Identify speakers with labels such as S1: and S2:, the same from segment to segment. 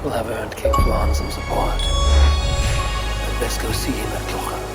S1: will have earned King Flan some support. I'd best go see him at Clocher.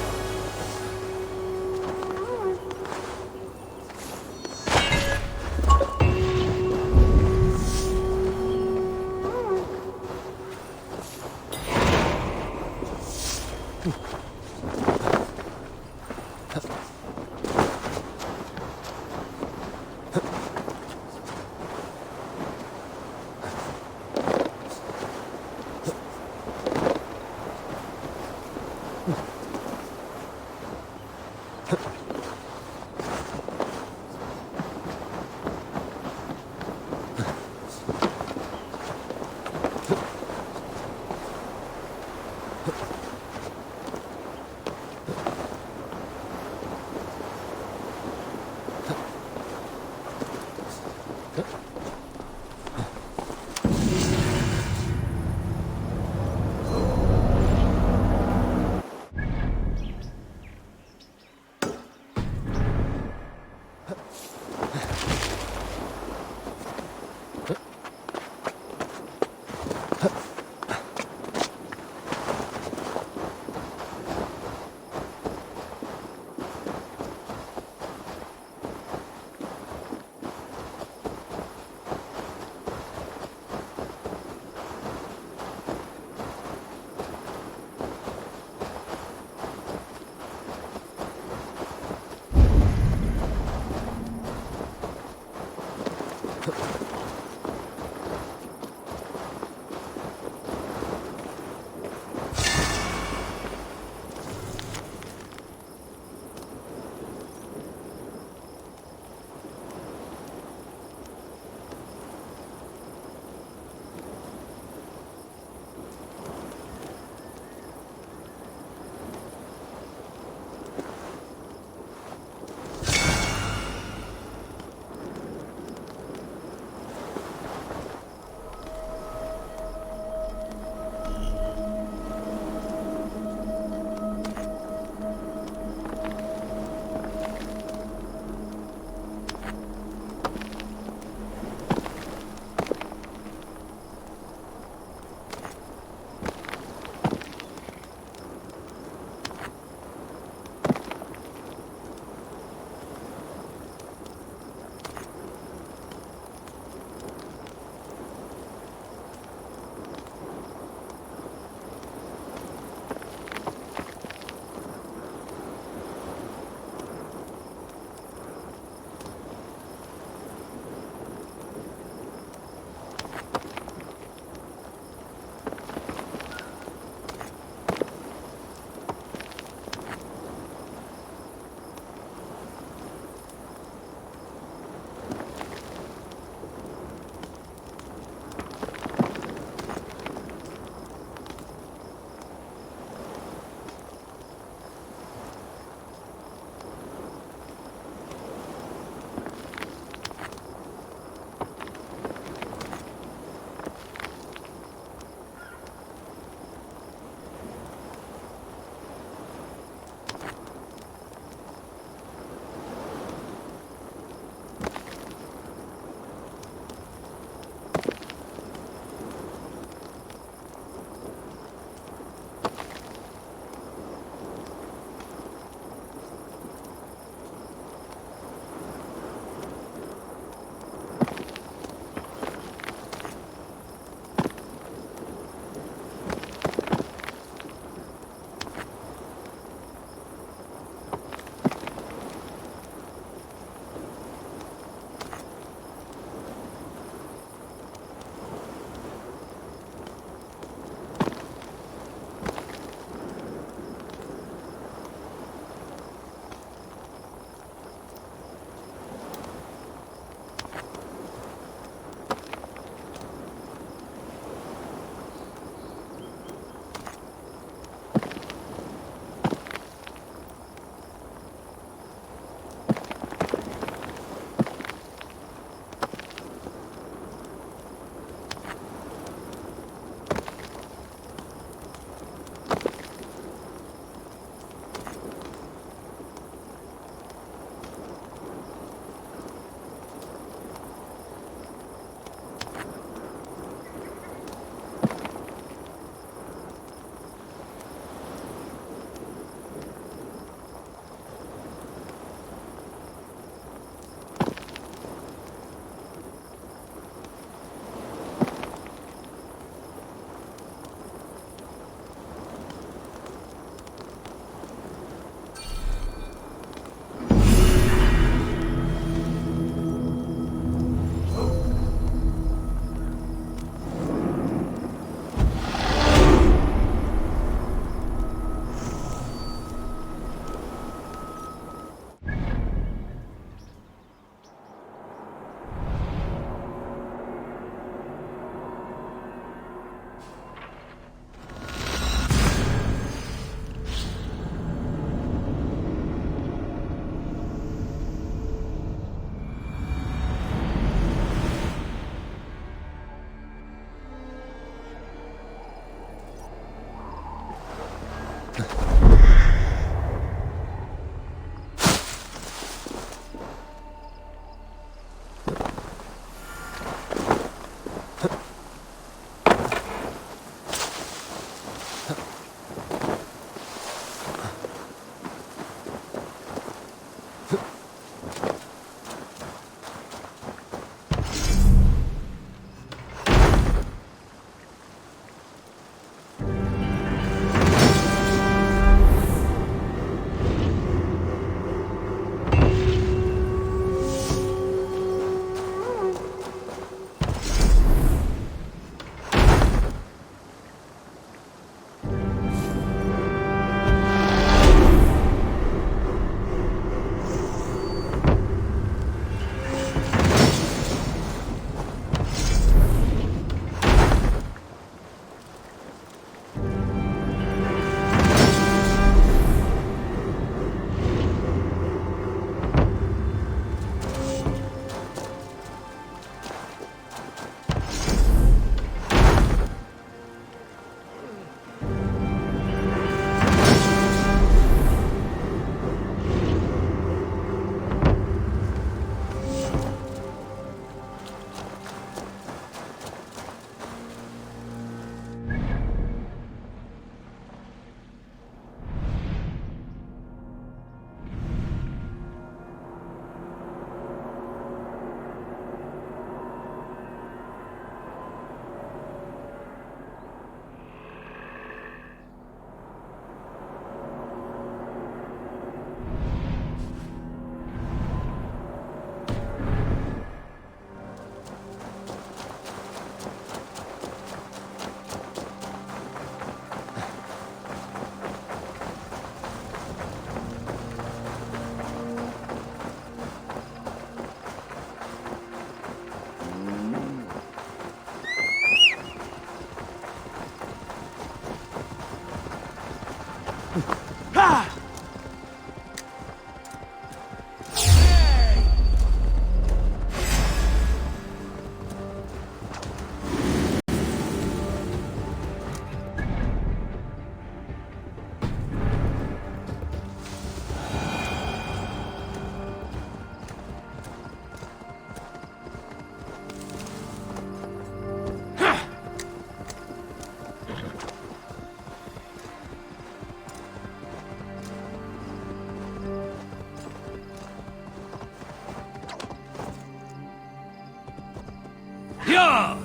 S1: Yeah!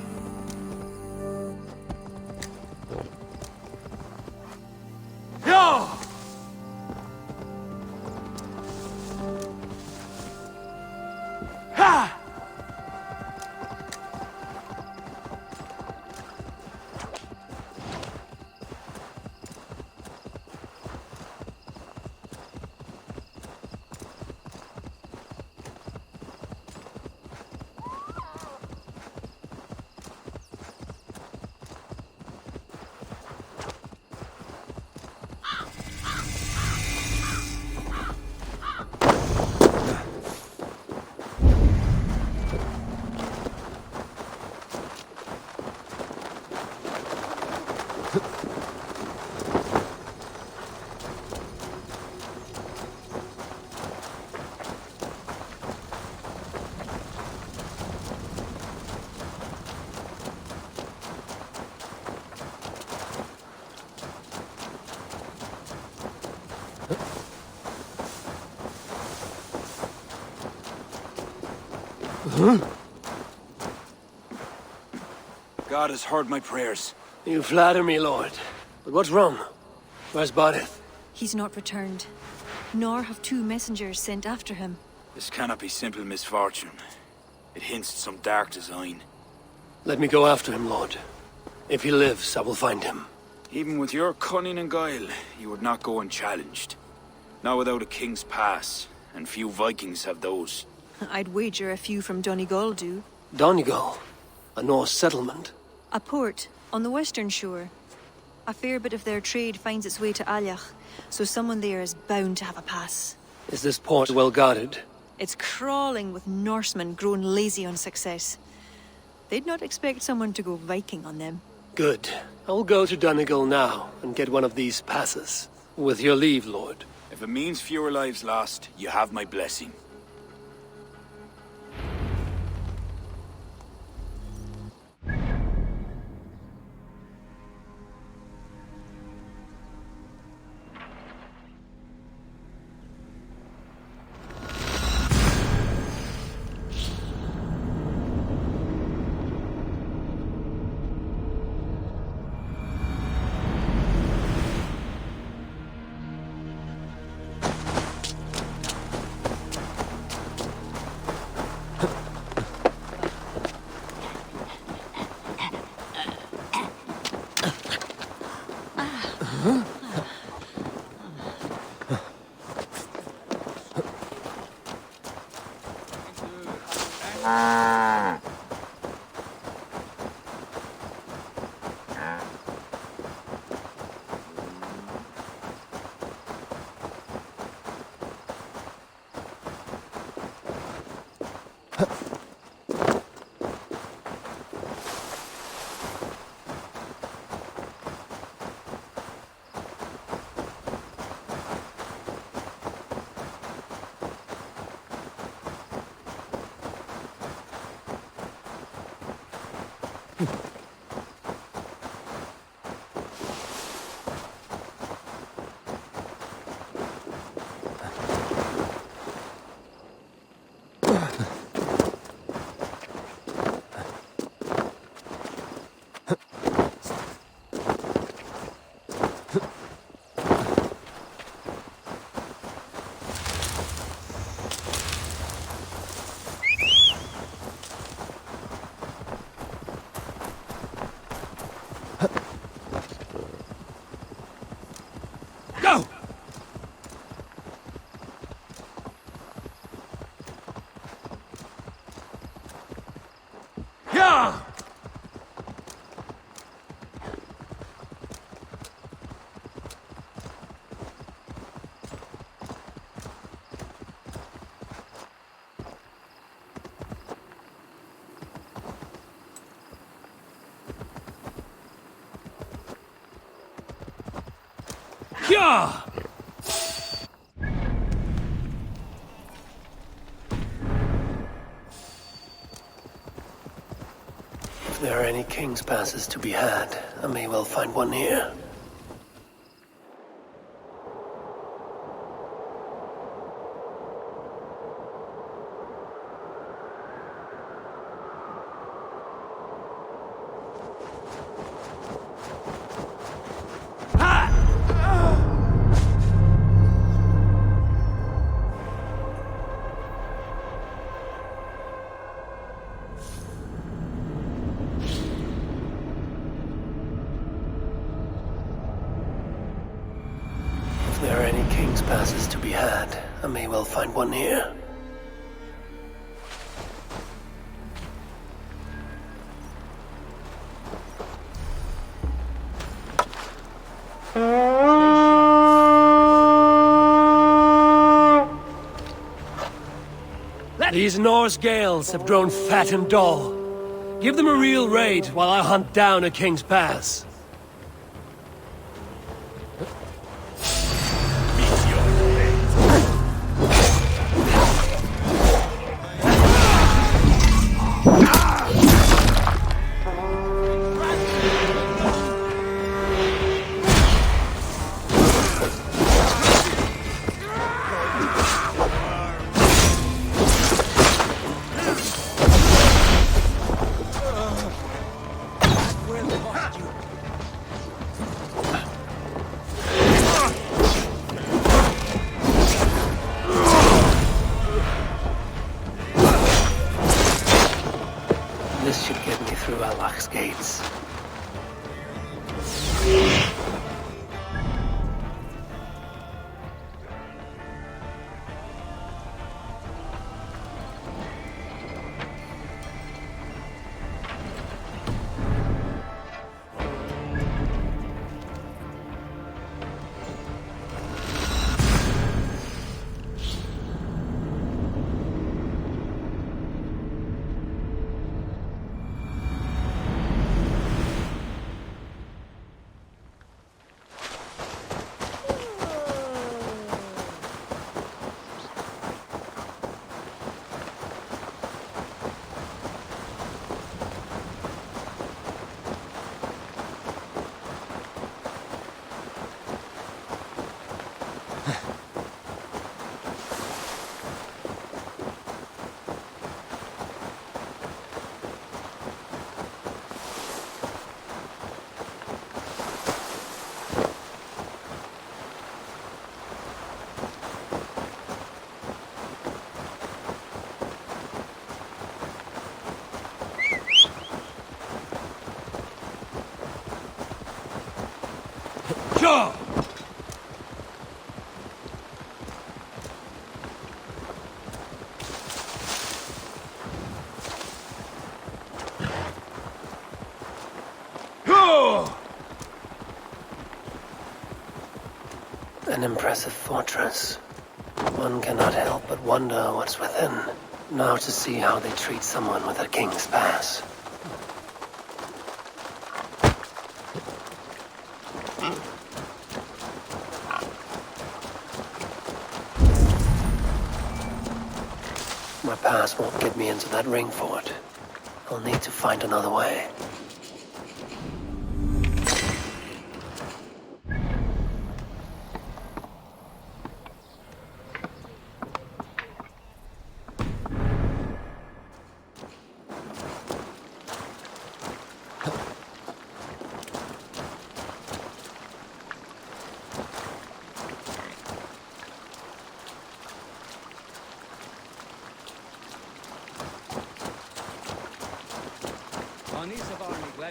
S1: Yeah! Ha!
S2: God has heard my prayers.
S1: You flatter me, Lord. But what's wrong? Where's Bodith?
S3: He's not returned, nor have two messengers sent after him.
S2: This cannot be simple misfortune. It hints at some dark design.
S1: Let me go after him, Lord. If he lives, I will find him.
S2: Even with your cunning and guile, you would not go unchallenged. Not without a king's pass, and few Vikings have those.
S3: I'd wager a few from Donegal do.
S1: Donegal? A Norse settlement?
S3: A port on the western shore. A fair bit of their trade finds its way to Alyach, so someone there is bound to have a pass.
S1: Is this port well guarded?
S3: It's crawling with Norsemen grown lazy on success. They'd not expect someone to go Viking on them.
S1: Good. I'll go to Donegal now and get one of these passes. With your leave, Lord.
S2: If it means fewer lives lost, you have my blessing.
S1: Go! Yeah! Yeah! If there are any king's passes to be had, I may well find one here. pass is to be had, I may well find one here. These Norse Gales have grown fat and dull. Give them a real raid while I hunt down a King's Pass. This should get me through Alach's gates. Sure! An impressive fortress. One cannot help but wonder what's within. Now to see how they treat someone with a King's Pass. My pass won't get me into that ring fort. I'll need to find another way.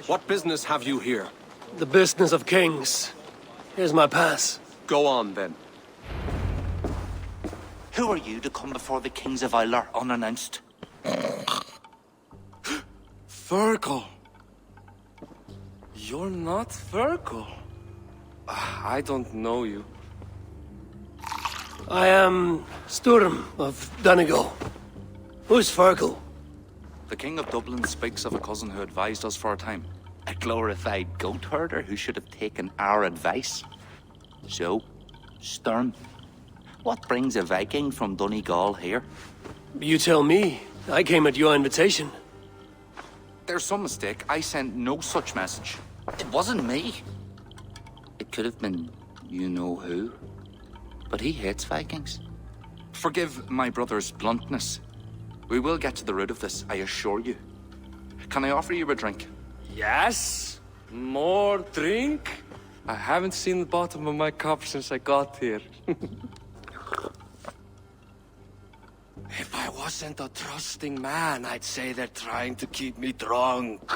S4: What business have you here?
S1: The business of kings. Here's my pass.
S4: Go on, then.
S5: Who are you to come before the kings of Ilar unannounced?
S4: Virgil. You're not Virgil. I don't know you.
S1: I am Sturm of Donegal. Who's Fergal?
S5: The King of Dublin speaks of a cousin who advised us for a time. A glorified goat herder who should have taken our advice. So, Sturm, what brings a Viking from Donegal here?
S1: You tell me. I came at your invitation.
S5: There's some mistake. I sent no such message. It wasn't me. It could have been you-know-who. But he hates Vikings. Forgive my brother's bluntness. We will get to the root of this, I assure you. Can I offer you a drink?
S4: Yes? More drink? I haven't seen the bottom of my cup since I got here. If I wasn't a trusting man, I'd say they're trying to keep me drunk.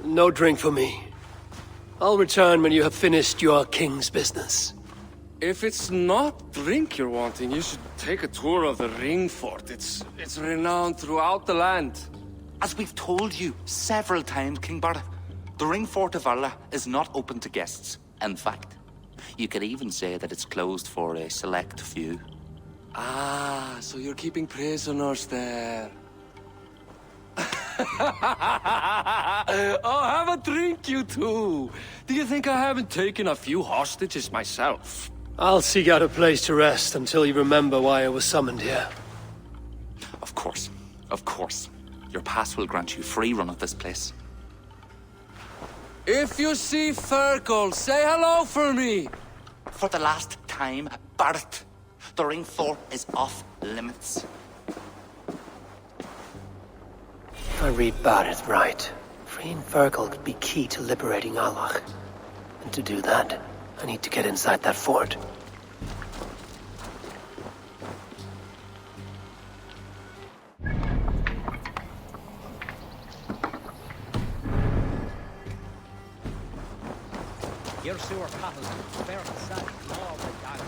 S1: No drink for me. I'll return when you have finished your king's business.
S4: If it's not drink you're wanting, you should take a tour of the ring fort. It's renowned throughout the land.
S5: As we've told you several times, King Barda, the ring fort of Valhalla is not open to guests. In fact, you could even say that it's closed for a select few.
S4: Ah, so you're keeping prisoners there. Oh, have a drink, you two. Do you think I haven't taken a few hostages myself?
S1: I'll seek out a place to rest until you remember why I was summoned here.
S5: Of course, of course. Your pass will grant you free run of this place.
S4: If you see Fergal, say hello for me.
S5: For the last time, Barret, the ring fort is off limits.
S1: If I read Barrett right, freeing Fergal could be key to liberating Allah. And to do that, I need to get inside that fort.
S6: Your sewer paddles, fair and sad, all the down.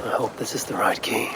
S1: I hope this is the right key.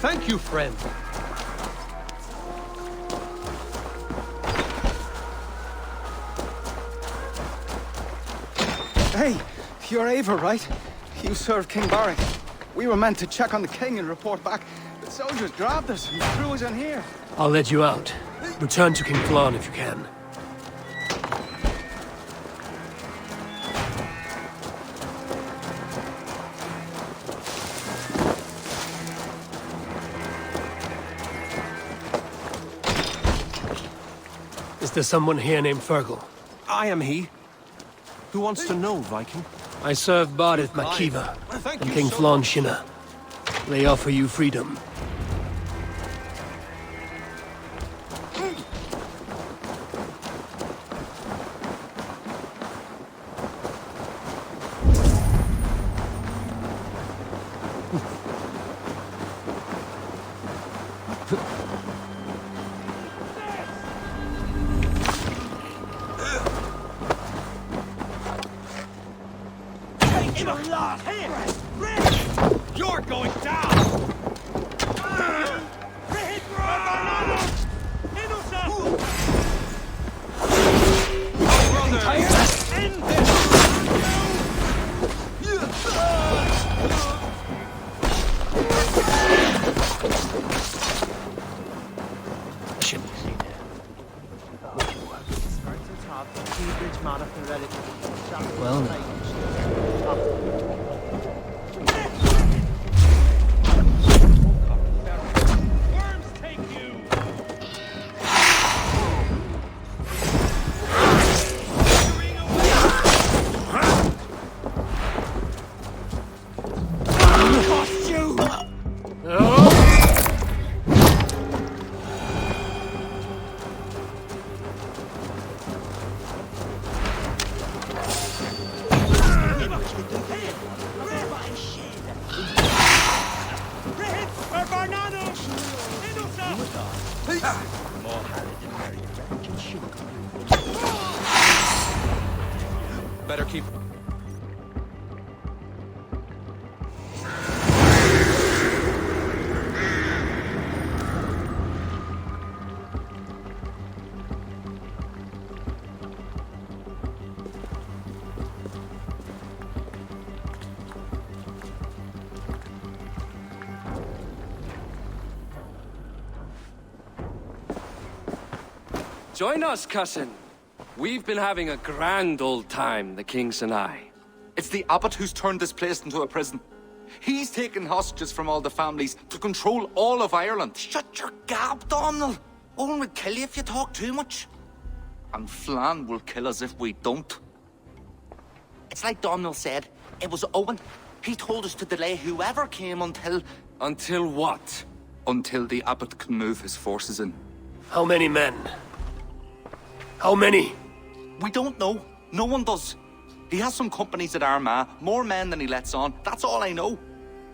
S6: Thank you, friend.
S7: Hey, you're Ava, right? You serve King Barrick. We were meant to check on the king and report back. The soldiers grabbed us and threw us in here.
S1: I'll let you out. Return to King Flann if you can. Is there someone here named Fergal?
S8: I am he. Who wants to know, Viking?
S1: I serve Bardith Makiva and King Flann Shinna. They offer you freedom.
S6: You're going down!
S1: Well,
S6: Worms take you!
S8: Better keep...
S4: Join us, cousin. We've been having a grand old time, the kings and I.
S5: It's the abbot who's turned this place into a prison. He's taken hostages from all the families to control all of Ireland. Shut your gab, Domhnall. Owen will kill you if you talk too much. And Flann will kill us if we don't. It's like Domhnall said. It was Owen. He told us to delay whoever came until...
S4: Until what?
S5: Until the abbot can move his forces in.
S1: how many men? How many?
S5: We don't know. No one does. He has some companies at Armagh, more men than he lets on. That's all I know.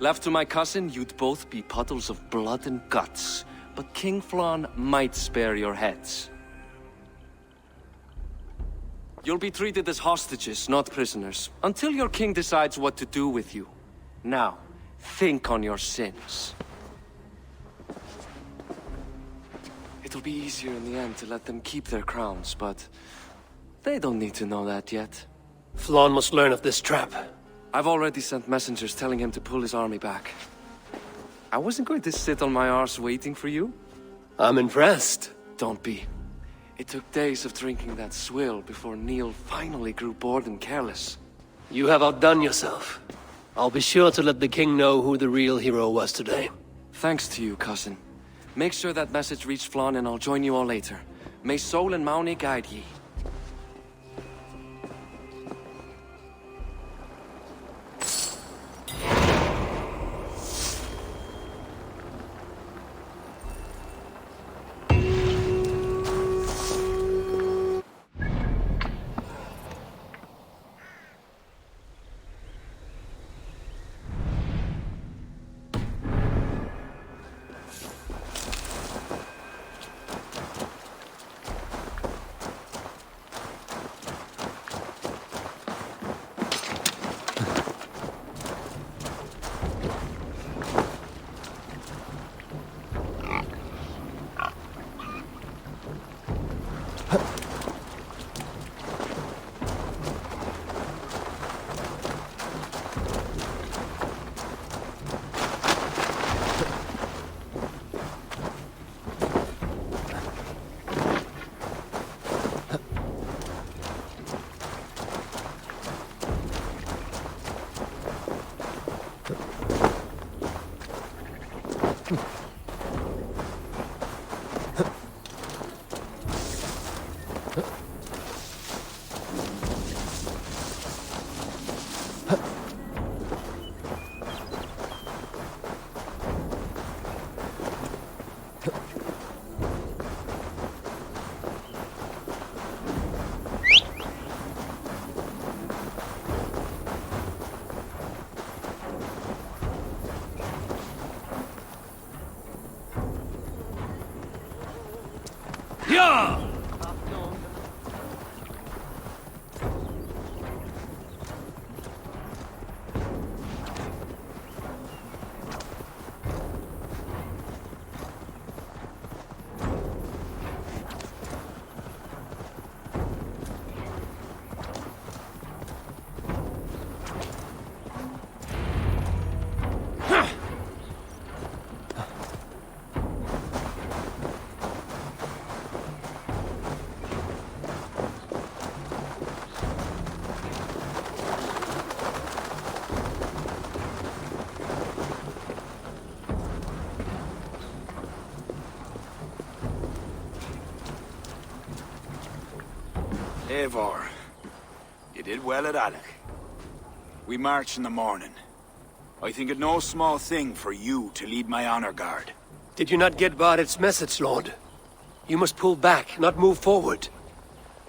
S4: Left to my cousin, you'd both be puddles of blood and guts. But King Flann might spare your heads. You'll be treated as hostages, not prisoners, until your king decides what to do with you. Now, think on your sins. It'll be easier in the end to let them keep their crowns, but they don't need to know that yet.
S1: Flann must learn of this trap.
S4: I've already sent messengers telling him to pull his army back. I wasn't going to sit on my arse waiting for you.
S1: I'm impressed.
S4: Don't be. It took days of drinking that swill before Neil finally grew bored and careless.
S1: You have outdone yourself. I'll be sure to let the king know who the real hero was today.
S4: Thanks to you, cousin. Make sure that message reached Flann and I'll join you all later. May Sol and Mauni guide ye.
S2: Eivor, you did well at Alec. We march in the morning. I think it no small thing for you to lead my honor guard.
S1: Did you not get Barrett's message, Lord? You must pull back, not move forward.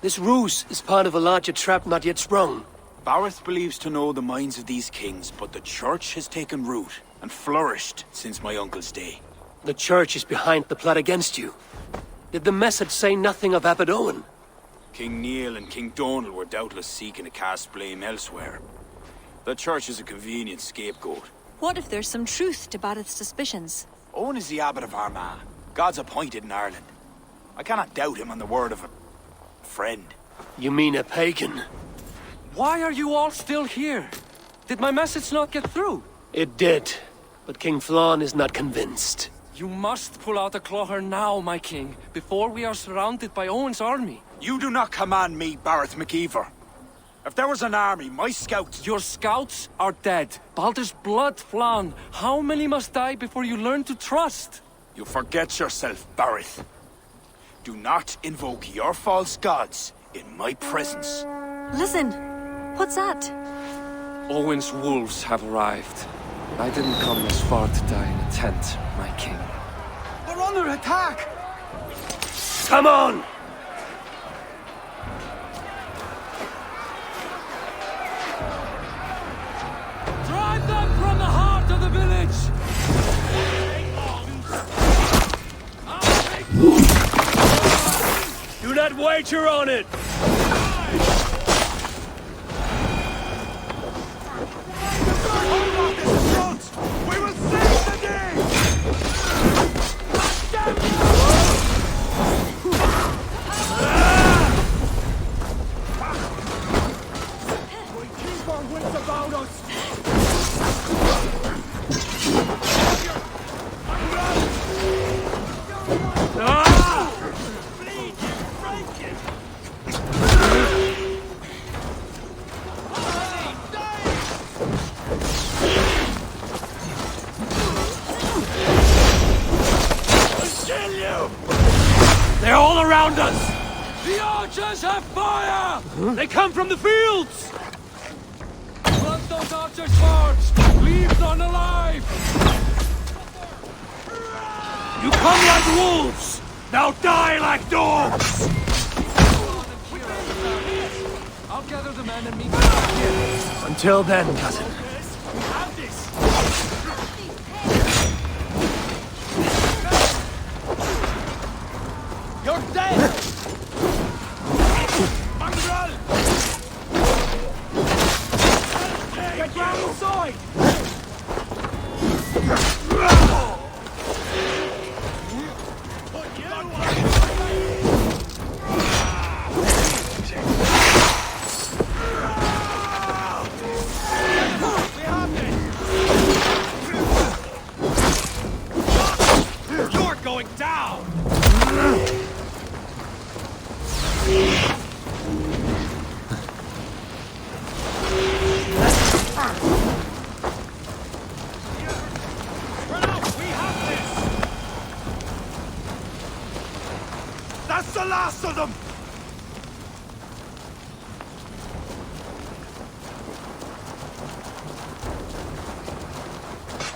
S1: This ruse is part of a larger trap not yet sprung.
S2: Barrett believes to know the minds of these kings, but the church has taken root and flourished since my uncle's day.
S1: The church is behind the plot against you. Did the message say nothing of Abaddon?
S2: King Neil and King Donal were doubtless seeking to cast blame elsewhere. The church is a convenient scapegoat.
S3: What if there's some truth to Barrett's suspicions?
S2: Owen is the abbot of Armagh, God's appointed in Ireland. I cannot doubt him on the word of a friend.
S1: You mean a pagan?
S4: Why are you all still here? Did my message not get through?
S1: It did, but King Flann is not convinced.
S4: You must pull out the clawher now, my king, before we are surrounded by Owen's army.
S2: You do not command me, Barrett McKeever. If there was an army, my scouts...
S4: Your scouts are dead. Baldur's blood, Flann. How many must die before you learn to trust?
S2: You forget yourself, Barrett. Do not invoke your false gods in my presence.
S3: Listen! What's that?
S4: Owen's wolves have arrived. I didn't come this far to die in a tent, my king.
S7: We're under attack!
S1: Come on!
S4: Drive them from the heart of the village!
S1: Do not wager on it!
S2: We will save the day! We keep our wits about us!
S1: They're all around us!
S4: The archers have fire!
S1: They come from the fields!
S4: Let those archers march! Leave none alive!
S1: You come like wolves! Now die like dogs!
S4: I'll gather the men and meet you back here.
S1: Until then, cousin.
S2: We have this!
S7: You're dead!
S2: Mongrel!
S7: Get round the side!
S2: You're going down! That's the last of them!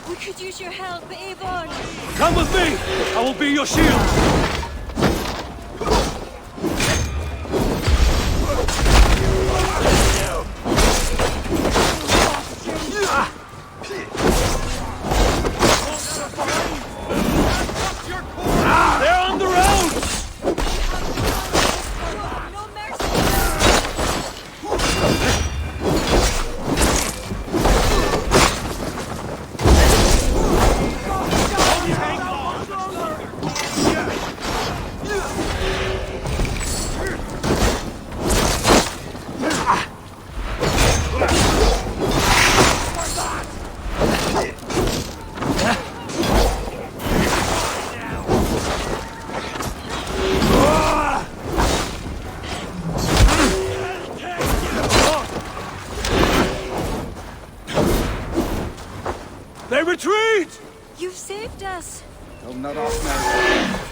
S3: We could use your help, Avon!
S1: Come with me! I will be your shield! They're on the road!
S2: They retreat!
S3: You've saved us.
S7: No, not off now.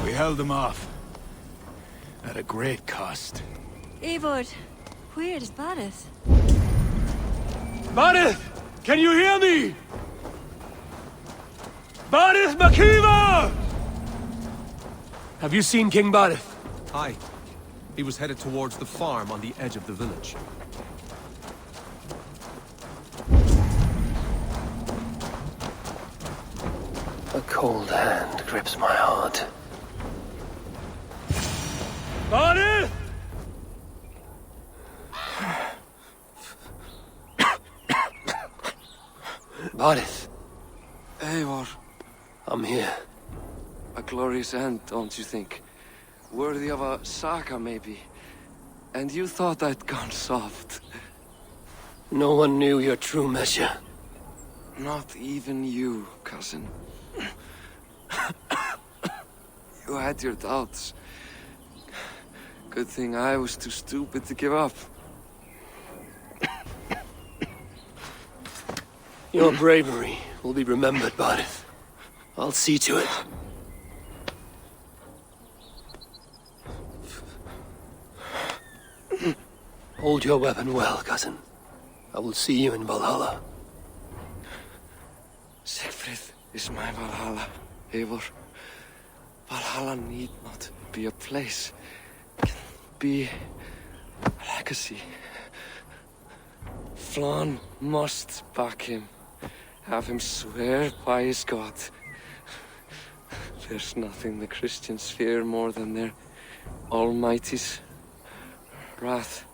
S2: We held them off. At a great cost.
S3: Eivor, where is Barith?
S8: Barith! Can you hear me? Barith Makiva! Have you seen King Barith?
S9: Aye. He was headed towards the farm on the edge of the village.
S1: A cold hand grips my heart.
S8: Barith!
S1: Barith,
S4: Eivor,
S1: I'm here.
S4: a glorious end, don't you think? Worthy of a saga, maybe. And you thought I'd gone soft.
S1: No one knew your true measure.
S4: Not even you, cousin. You had your doubts. Good thing I was too stupid to give up.
S1: Your bravery will be remembered, Barith. I'll see to it. Hold your weapon well, cousin. I will see you in Valhalla.
S4: Siegfried is my Valhalla, Eivor. Valhalla need not be a place. It can be a legacy. Flann must back him. Have him swear by his God. There's nothing the Christians fear more than their Almighty's wrath.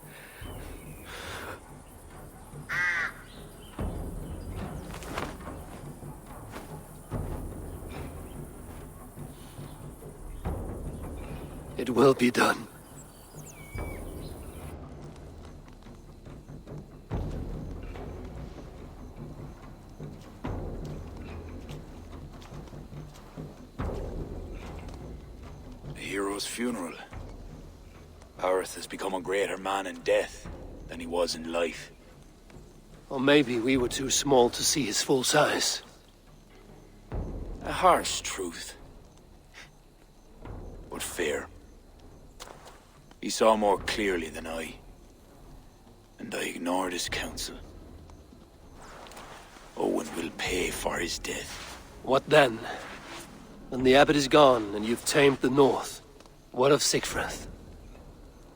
S1: It will be done.
S2: A hero's funeral. Barith has become a greater man in death than he was in life.
S1: Or maybe we were too small to see his full size.
S2: A harsh truth. But fair. He saw more clearly than I. And I ignored his counsel. Owen will pay for his death.
S1: What then? When the abbot is gone and you've tamed the north, what of Siegfried?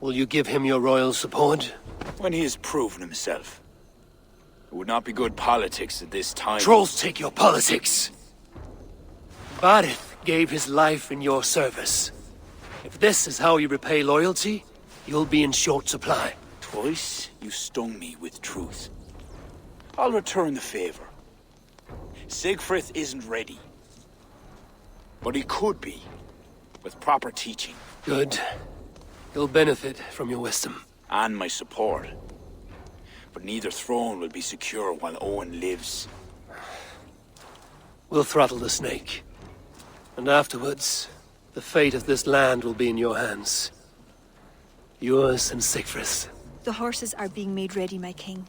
S1: Will you give him your royal support?
S2: When he has proven himself. It would not be good politics at this time.
S1: Trolls take your politics! Barith gave his life in your service. If this is how you repay loyalty, you'll be in short supply.
S2: Twice you stung me with truth. I'll return the favor. Siegfried isn't ready. But he could be, with proper teaching.
S1: Good. He'll benefit from your wisdom.
S2: And my support. But neither throne will be secure while Owen lives.
S1: We'll throttle the snake. And afterwards, the fate of this land will be in your hands. Yours and Siegfried's.
S3: The horses are being made ready, my king.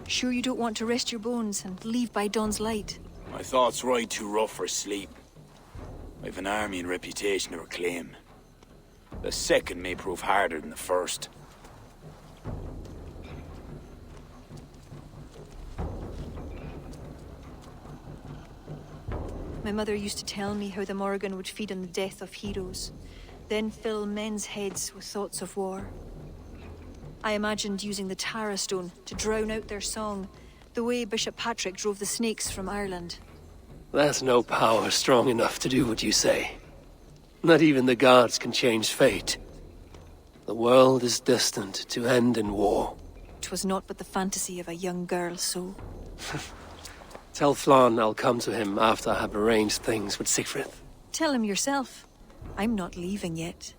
S3: Sure you don't want to rest your bones and leave by dawn's light?
S2: My thoughts ride too rough for sleep. I've an army and reputation to reclaim. The second may prove harder than the first.
S3: My mother used to tell me how the Morrigan would feed on the death of heroes, then fill men's heads with thoughts of war. I imagined using the Tara Stone to drown out their song, the way Bishop Patrick drove the snakes from Ireland.
S1: There's no power strong enough to do what you say. Not even the gods can change fate. The world is destined to end in war.
S3: 'Twas not but the fantasy of a young girl, so...
S1: Tell Flann I'll come to him after I have arranged things with Siegfried.
S3: Tell him yourself. I'm not leaving yet.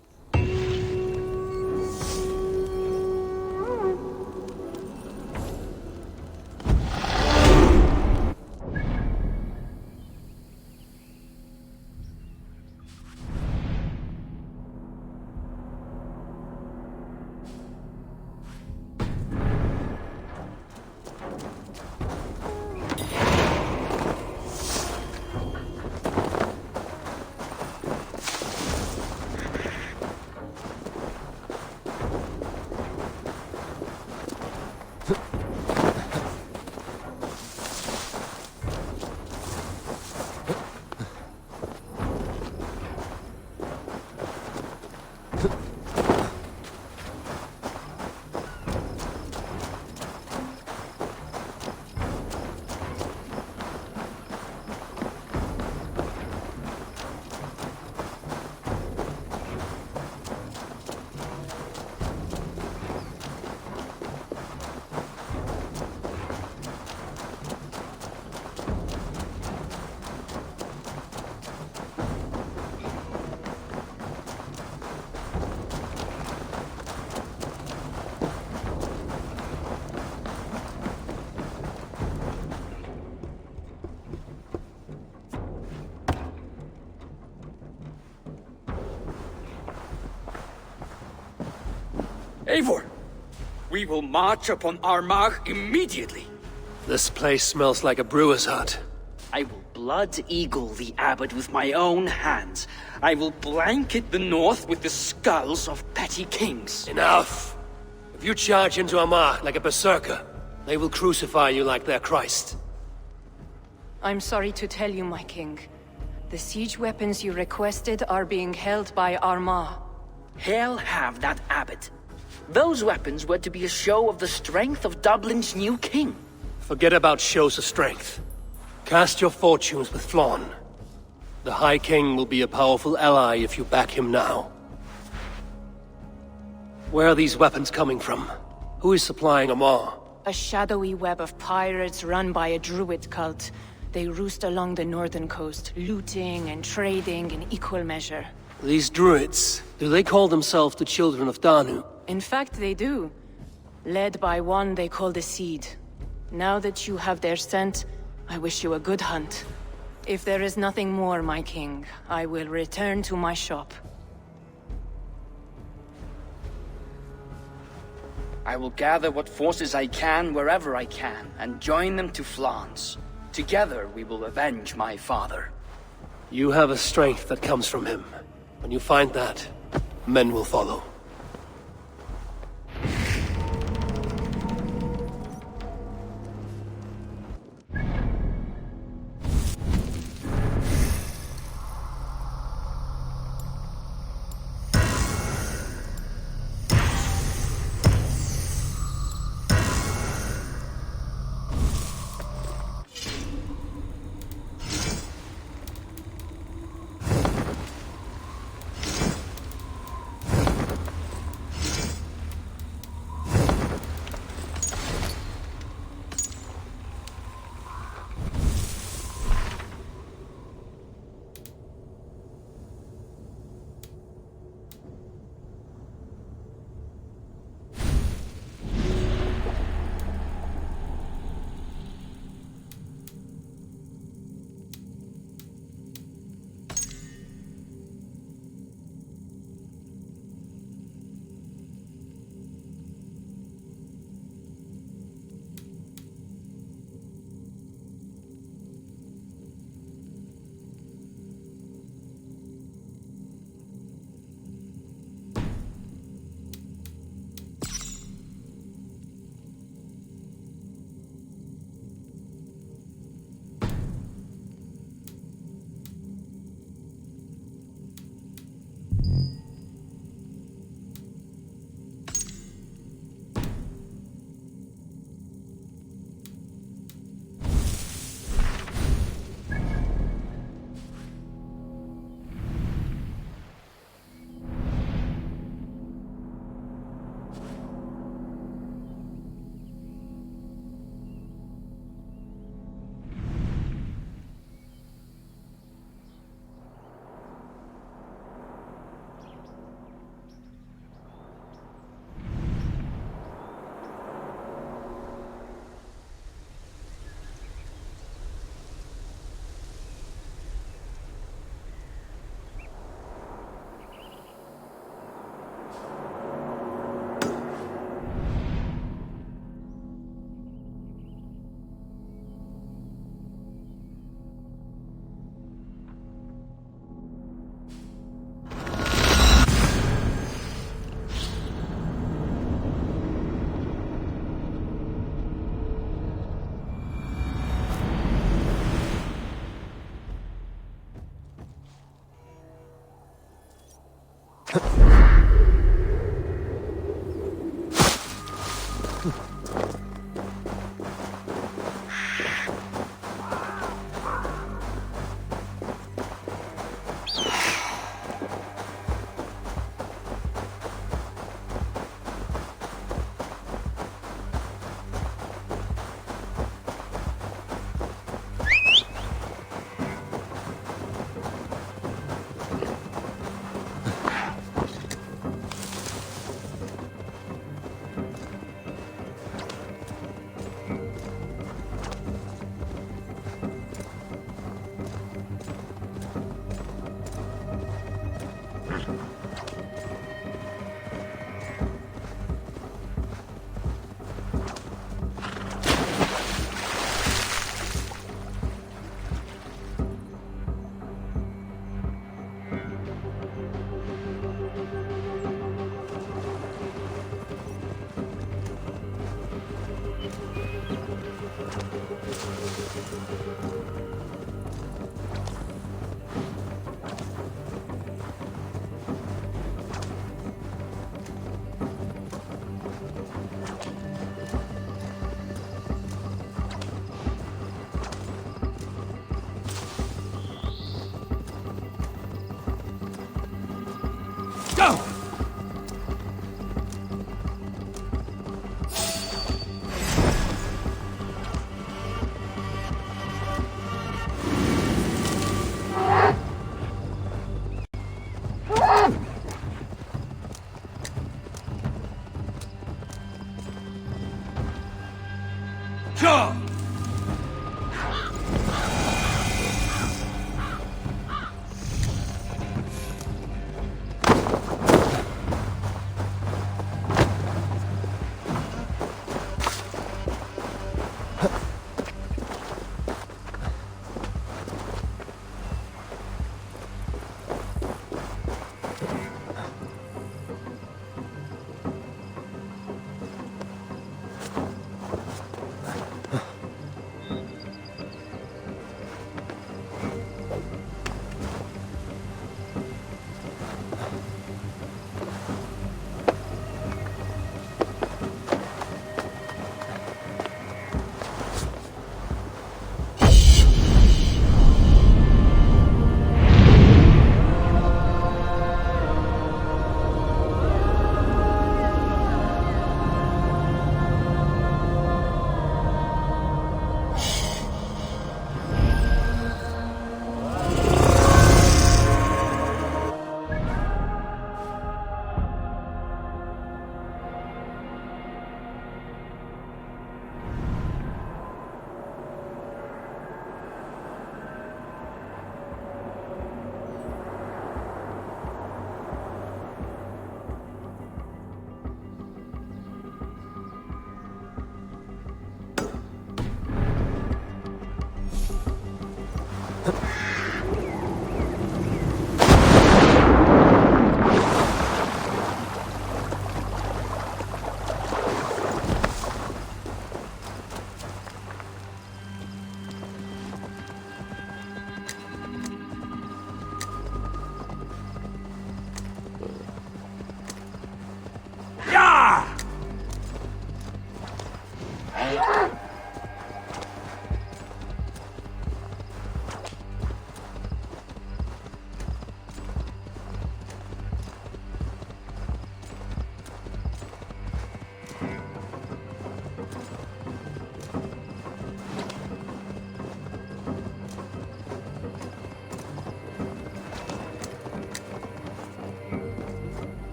S10: Eivor, we will march upon Armagh immediately.
S1: This place smells like a brewer's hut.
S10: I will blood eagle the abbot with my own hands. I will blanket the north with the skulls of petty kings.
S1: Enough! If you charge into Armagh like a berserker, they will crucify you like their Christ.
S11: I'm sorry to tell you, my king. The siege weapons you requested are being held by Armagh.
S10: Hell have that abbot. Those weapons were to be a show of the strength of Dublin's new king.
S1: Forget about shows of strength. Cast your fortunes with Flann. The High King will be a powerful ally if you back him now. Where are these weapons coming from? Who is supplying Armagh?
S11: A shadowy web of pirates run by a Druid cult. They roost along the northern coast, looting and trading in equal measure.
S1: These Druids, do they call themselves the Children of Danu?
S11: In fact, they do. Led by one they call the Seed. Now that you have their scent, I wish you a good hunt. If there is nothing more, my king, I will return to my shop.
S10: I will gather what forces I can wherever I can, and join them to Flann's. Together we will avenge my father.
S1: You have a strength that comes from him. When you find that, men will follow.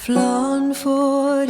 S12: Flan for